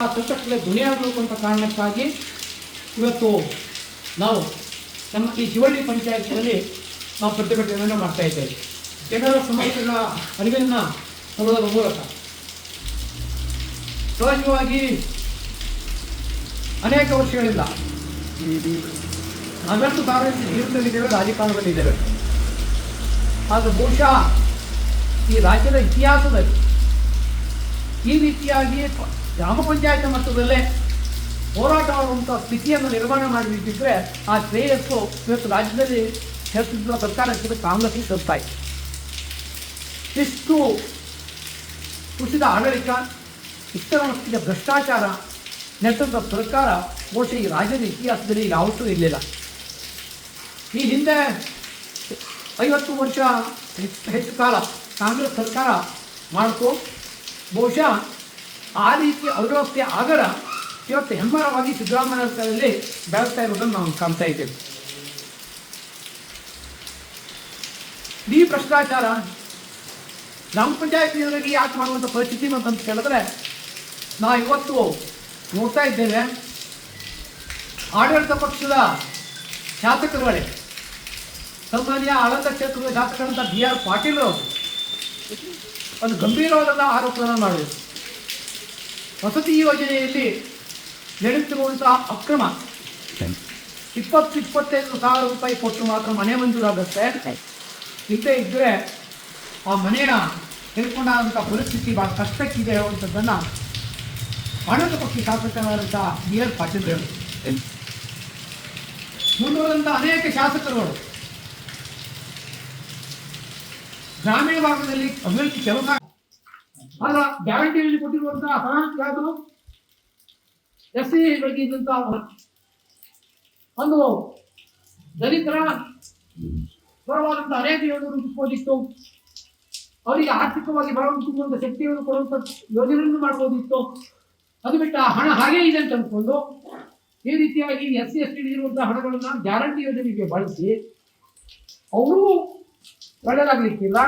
ಆ ಸಂಕಷ್ಟಕ್ಕೆ ಧ್ವನಿಯಾಗಬೇಕು ಅಂತ ಕಾರಣಕ್ಕಾಗಿ ಇವತ್ತು ನಾವು ನಮ್ಮ ಈ ಶಿವಳ್ಳಿ ಪಂಚಾಯತ್ನಲ್ಲಿ ನಾವು ಪ್ರತಿಭಟನೆಯನ್ನು ಮಾಡ್ತಾ ಇದ್ದೇವೆ. ಜನರ ಸಮಸ್ಯೆಗಳ ಅರಿವನ್ನು ಕೊಡುವುದರ ಮೂಲಕ ಸಹಜವಾಗಿ ಅನೇಕ ವರ್ಷಗಳಿಂದ ನಾವೆಷ್ಟು ಸಾರ್ವಜನಿಕ ಜೀವನದಲ್ಲಿದ್ದೇವೆ, ರಾಜಕಾರಣದಲ್ಲಿದ್ದೇವೆ. ಆದರೆ ಬಹುಶಃ ಈ ರಾಜ್ಯದ ಇತಿಹಾಸದಲ್ಲಿ ಈ ರೀತಿಯಾಗಿ ಗ್ರಾಮ ಪಂಚಾಯತ್ ಮಟ್ಟದಲ್ಲೇ ಹೋರಾಟ ಮಾಡುವಂಥ ಸ್ಥಿತಿಯನ್ನು ನಿರ್ಮಾಣ ಮಾಡಿಬಿಟ್ಟಿದ್ರೆ ಆ ಶ್ರೇಯಸ್ಸು ಇವತ್ತು ರಾಜ್ಯದಲ್ಲಿ ಹೇಳ್ತಿದ್ದ ಸರ್ಕಾರಕ್ಕೆ ಕಾಂಗ್ರೆಸ್ಗೆ ತಲುಪ್ತಾ ಇದೆ. ಇಷ್ಟು ಕುಸಿದ ಆಡಳಿತ, ಇಷ್ಟರ ಮಟ್ಟಿಗೆ ಭ್ರಷ್ಟಾಚಾರ ನಡೆದಂಥ ಸರ್ಕಾರ ಬಹುಶಃ ಈ ರಾಜ್ಯದ ಇತಿಹಾಸದಲ್ಲಿ ಯಾವತ್ತೂ ಇರಲಿಲ್ಲ. ಈ ಹಿಂದೆ 50 ವರ್ಷ ಹೆಚ್ಚು ಕಾಲ ಕಾಂಗ್ರೆಸ್ ಸರ್ಕಾರ ಮಾಡಿತು. ಬಹುಶಃ ಆ ರೀತಿ ಅವ್ಯವಸ್ಥೆ ಆಗರ ಇವತ್ತು ಹೆಮ್ಮರವಾಗಿ ಸಿದ್ದರಾಮಯ್ಯ ಸರ್ಕಾರದಲ್ಲಿ ಬೆಳೆಸ್ತಾ ಇರೋದನ್ನು ನಾವು ಕಾಣ್ತಾ ಇದ್ದೇವೆ. ಈ ಭ್ರಷ್ಟಾಚಾರ ಗ್ರಾಮ ಪಂಚಾಯತ್ನಲ್ಲಿ ಯಾಕೆ ಮಾಡುವಂಥ ಪರಿಸ್ಥಿತಿ ಅಂತ ಹೇಳಿದ್ರೆ, ನಾವು ಇವತ್ತು ನೋಡ್ತಾ ಇದ್ದೇವೆ ಆಡಳಿತ ಪಕ್ಷದ ಶಾಸಕರುಗಳೇ, ಸನ್ಮಾನ್ಯ ಆಳಂದ ಕ್ಷೇತ್ರದ ಶಾಸಕರಂತ BR ಪಾಟೀಲ್ ಅವರು ಒಂದು ಗಂಭೀರವಾದ ಆರೋಪಗಳನ್ನು ಮಾಡಿದರು. ವಸತಿ ಯೋಜನೆಯಲ್ಲಿ ನಡೆಯುತ್ತಿರುವಂತಹ ಅಕ್ರಮ 20-25 ಸಾವಿರ ರೂಪಾಯಿ ಕೊಟ್ಟು ಮಾತ್ರ ಮನೆ ಮಂಜೂರಾಗುತ್ತೆ. ಇಲ್ಲೇ ಇದ್ದರೆ ಆ ಮನೆಯ ತೆಗೆದುಕೊಂಡಂಥ ಪರಿಸ್ಥಿತಿ ಭಾಳ ಕಷ್ಟಕ್ಕಿದೆ ಅನ್ನುವಂಥದ್ದನ್ನು ಆಡಳಿತ ಪಕ್ಷ ಶಾಸಕರಾದಂಥ BR ಪಾಟೀಲ್ ಅವರು ಮುಂದುವರೆದಂಥ ಅನೇಕ ಶಾಸಕರುಗಳು ಗ್ರಾಮೀಣ ಭಾಗದಲ್ಲಿ ಅಭಿವೃದ್ಧಿ ಕೆಲಸ ಆದ್ರೆ ಗ್ಯಾರಂಟಿಯಲ್ಲಿ ಕೊಟ್ಟಿರುವಂತಹ ಹಣ ಯಾವುದು SC ಬಗ್ಗೆ ಇದ್ದಂಥ ಒಂದು ದಲಿತರ ಪರವಾದಂಥ ಅನೇಕ ಯೋಜನೆ ರೂಪಿಸಬಹುದಿತ್ತು. ಅವರಿಗೆ ಆರ್ಥಿಕವಾಗಿ ಬರುವಂಥ ಶಕ್ತಿಯನ್ನು ಕೊಡುವಂಥ ಯೋಜನೆಯನ್ನು ಮಾಡಬಹುದಿತ್ತು. ಅದು ಬಿಟ್ಟು ಆ ಹಣ ಹಾಗೇ ಇದೆ ಅಂತ ಅಂದ್ಕೊಂಡು ಈ ರೀತಿಯಾಗಿ SC ST ಇರುವಂತಹ ಹಣಗಳನ್ನು ಗ್ಯಾರಂಟಿ ಯೋಜನೆಗೆ ಬಳಸಿ ಅವರು ಒಳ್ಳೆಯದಾಗಲಿಕ್ಕಿಲ್ಲ,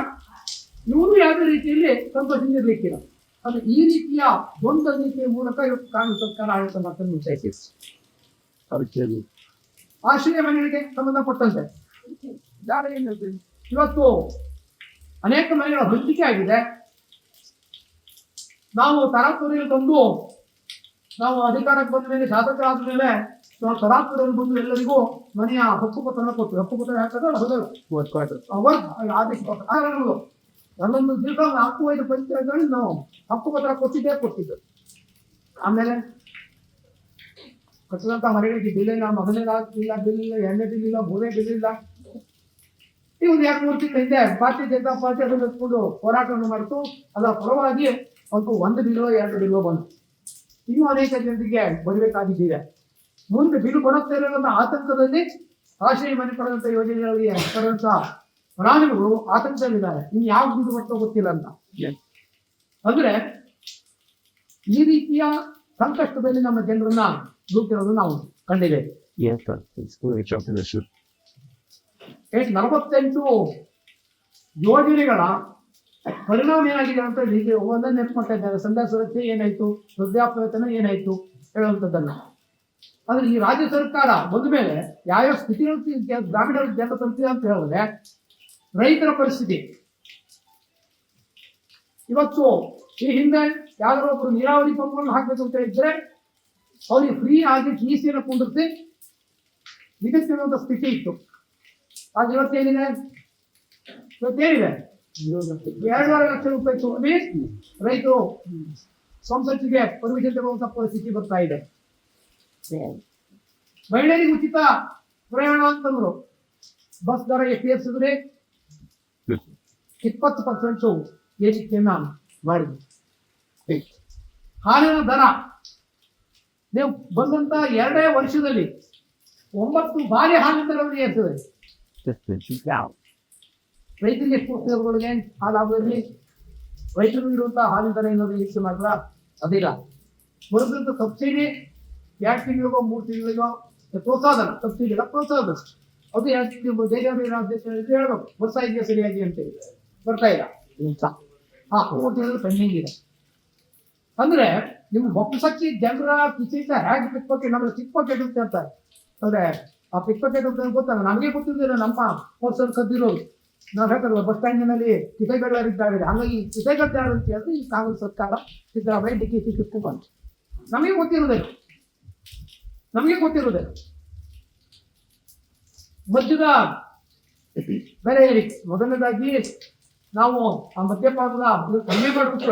ಇವರು ಯಾವುದೇ ರೀತಿಯಲ್ಲಿ ಸಂತೋಷದಿಂದಿರಲಿಕ್ಕಿಲ್ಲ. ಅದು ಈ ರೀತಿಯ ದ್ವಂದ್ವ ನೀತಿಯ ಮೂಲಕ ಇವತ್ತು ಕಾಂಗ್ರೆಸ್ ಸರ್ಕಾರ ಆಡಳಿತ ಮಾಡ್ಕೊಂಡು ಮುಂತಾಯಿದೆ. ಆಶ್ರಯ ಮನೆಗಳಿಗೆ ಸಂಬಂಧಪಟ್ಟಂತೆ ಇವತ್ತು ಅನೇಕ ಮನೆಗಳ ಹಂಚಿಕೆ ಆಗಿದೆ. ನಾವು ತರಾತುರಿಯಲ್ಲಿ ಬಂದು ನಾವು ಅಧಿಕಾರಕ್ಕೆ ಬಂದ ಮೇಲೆ, ಶಾಸಕರಾದ ಮೇಲೆ ನಾವು ತರಾತುರಿಯಲ್ಲಿ ಬಂದು ಎಲ್ಲರಿಗೂ ಮನೆಯ ಹಕ್ಕುಪತ್ರ ಕೊಟ್ಟು ಹಕ್ಕುಪತ್ರ ಆದೇಶ ಒಂದೊಂದು ದಿವಸ 4-5 ಪಂಚಾಯತ್ಗಳಲ್ಲಿ ನಾವು ಹಕ್ಕುಪತ್ರ ಕೊಟ್ಟಿದ್ದು. ಆಮೇಲೆ ಕಟ್ಟಿದಂಥ ಮನೆಗಳಿಗೆ ಬಿಲ್ ಇಲ್ಲ, ಮೊದಲನೇ ಇಲ್ಲ, ಬಿಲ್ ಇಲ್ಲ, ಎಣ್ಣೆ ಬಿಲ್ ಇಲ್ಲ, ಮೂರನೇ ಬಿಲ್ ಇಲ್ಲ. ಇವು 2-3 ತಿಂಗಳ ಹಿಂದೆ ಭಾರತೀಯ ಜನತಾ ಪಾರ್ಟಿ ಅದನ್ನು ಎತ್ಕೊಂಡು ಹೋರಾಟವನ್ನು ಮಾಡಿತು. ಅದರ ಪರವಾಗಿ ಅವತ್ತು 1 ಬಿಲ್ಲೋ 2 ಬಿಲ್ಲೋ ಬಂತು. ಇನ್ನೂ ಅನೇಕ ಜನರಿಗೆ ಬರಬೇಕಾಗಿದ್ದಿದೆ. ಮುಂದೆ ಬಿಲ್ ಬರುತ್ತೆ ಇರೋದಂಥ ಆತಂಕದಲ್ಲಿ ಆಶ್ರಯ ಮನೆ ಪಡೆದಂಥ ಯೋಜನೆಗಳಿಗೆ ಪಡೆದಂಥ ಫಲಾನುಭವಿಗಳು ಆತಂಕದಲ್ಲಿದ್ದಾರೆ. ಇನ್ನು ಯಾವ ಬಿಲ್ ಬರ್ತೋ ಗೊತ್ತಿಲ್ಲ ಅಂತ. ಅಂದ್ರೆ ಈ ರೀತಿಯ ಸಂಕಷ್ಟದಲ್ಲಿ ನಮ್ಮ ಜನರನ್ನ ದುಡ್ಡಿರೋದು ನಾವು ಕಂಡಿದ್ದೇವೆ. 48 ಯೋಜನೆಗಳ ಪರಿಣಾಮ ಏನಾಗಿದೆ ಅಂತ ಒಂದನ್ನು ನೆನಪು ಮಾಡ್ತಾ ಇದ್ದಾರೆ. ಸಂಧ್ಯಾ ಸುರಕ್ಷೆ ಏನಾಯ್ತು, ವೃದ್ಧಾಪ್ಯವೇತನ ಏನಾಯ್ತು ಹೇಳುವಂಥದ್ದನ್ನು. ಆದ್ರೆ ಈ ರಾಜ್ಯ ಸರ್ಕಾರ ಬಂದ ಮೇಲೆ ಯಾವ್ಯಾವ ಸ್ಥಿತಿ ಗ್ರಾಮೀಣ ಜನರ ತಲುಪಿದೆ ಅಂತ ಹೇಳಿದ್ರೆ, ರೈತರ ಪರಿಸ್ಥಿತಿ ಇವತ್ತು ಈ ಹಿಂದೆ ಯಾರೋ ಒಬ್ರು ನೀರಾವರಿ ಪಂಪ್ಗಳನ್ನು ಹಾಕ್ಬೇಕು ಅಂತ ಹೇಳಿದ್ರೆ ಅವ್ರಿಗೆ ಫ್ರೀ ಆಗಿ TCಯನ್ನು ಕುಂದಿರ್ಸಿ ನಿಗದಿಸಿರುವಂಥ ಸ್ಥಿತಿ ಇತ್ತು. ಆದ್ರೆ ಇವತ್ತೇನಿದೆ 2.5 ಲಕ್ಷ ರೂಪಾಯಿ ತುಂಬಿ ರೈತರು ಸಂಸತ್ತಿಗೆ ಪರ್ಮಿಷನ್ ತಗೊಳ್ಳುವಂಥ ಪರಿಸ್ಥಿತಿ ಬರ್ತಾ ಇದೆ. ಮಹಿಳೆಯರಿಗೆ ಉಚಿತ ಪ್ರಯಾಣ ಅಂತಂದ್ರು, ಬಸ್ ದರ ಏರಿಸಿದ್ರೆ 20% ಏರಿಕೆಯನ್ನ ಮಾಡಿದ್ವಿ. ಹಾಲಿನ ದರ ನೀವು ಬಂದಂತ 2 ವರ್ಷದಲ್ಲಿ 9 ಬಾರಿ ಹಾಲಿನ ದರವನ್ನು ಏರಿಸಿದೆ. ರೈತರಿಗೆ ಎಷ್ಟು ಹಾಲಾಗಲಿ ರೈತರು ಇರುವಂತಹ ಹಾಲಿನ ದರ ಏನಾದ್ರು ಏರಿಕೆ ಮಾಡಿದ್ರ ಅದಿಲ್ಲ. ಬರುದಂತ ಸಬ್ಸಿಡಿ 2 ತಿಂಗಳಿಗೋ 3 ತಿಂಗಳಿಗೋ ಪ್ರೋತ್ಸಾಹನ, ಸಬ್ಸಿಡಿ ಇಲ್ಲ ಪ್ರೋತ್ಸಾಹನ, ಅದು 2 ತಿಂಗಳು ಹೇಳ್ಬೇಕು ಬರ್ತಾ ಇದೆಯಾ ಸರಿಯಾಗಿ ಅಂತೇಳಿ, ಬರ್ತಾ ಇಲ್ಲ. 3 ತಿಂಗಳು ಪೆಂಡಿಂಗ್ ಇದೆ. ಅಂದ್ರೆ ನಿಮ್ಮ ಬೊಕ್ಕಸಕ್ಕಿ ಜನರ ಕಿಸಿಯಿಂದ ಹೇಗೆ ಪಿಕ್ಪಾಕೆಟ್ ನಮಗೆ ಪಿಕ್ಪಾಕೆಟ್ ಅಂತಾರೆ ಅಂದ್ರೆ ಆ ಪಿಕ್ಪಾಕೆಟ್ ಅಂತ ಗೊತ್ತಲ್ಲ, ನಮಗೆ ಗೊತ್ತಿದ್ದಿಲ್ಲ ನಮ್ಮ ಪರ್ಸನ್ ಕದ್ದಿರೋದು. ನಾವು ಹೇಳ್ತಾರಲ್ಲ ಬಸ್ ಸ್ಟ್ಯಾಂಡಿನಲ್ಲಿ ಕಿಸೆಗಳರಿದ್ದಾರೆ, ಹಾಗಾಗಿ ಕಿಸೆಗಳು ಯಾರು ಅಂತ ಹೇಳಿದ್ರೆ ಈ ಕಾಂಗ್ರೆಸ್ ಸರ್ಕಾರ ಸಿದ್ದರಾಮಯ್ಯ DK ಬಂತು. ನಮಗೆ ಗೊತ್ತಿರೋದೇ ಮದ್ಯದ ಬೆಲೆ ಏರಿಕೆ. ಮೊದಲನೇದಾಗಿ ನಾವು ಆ ಮದ್ಯಪಾನದ ಕಡಿಮೆ ಮಾಡಬೇಕು.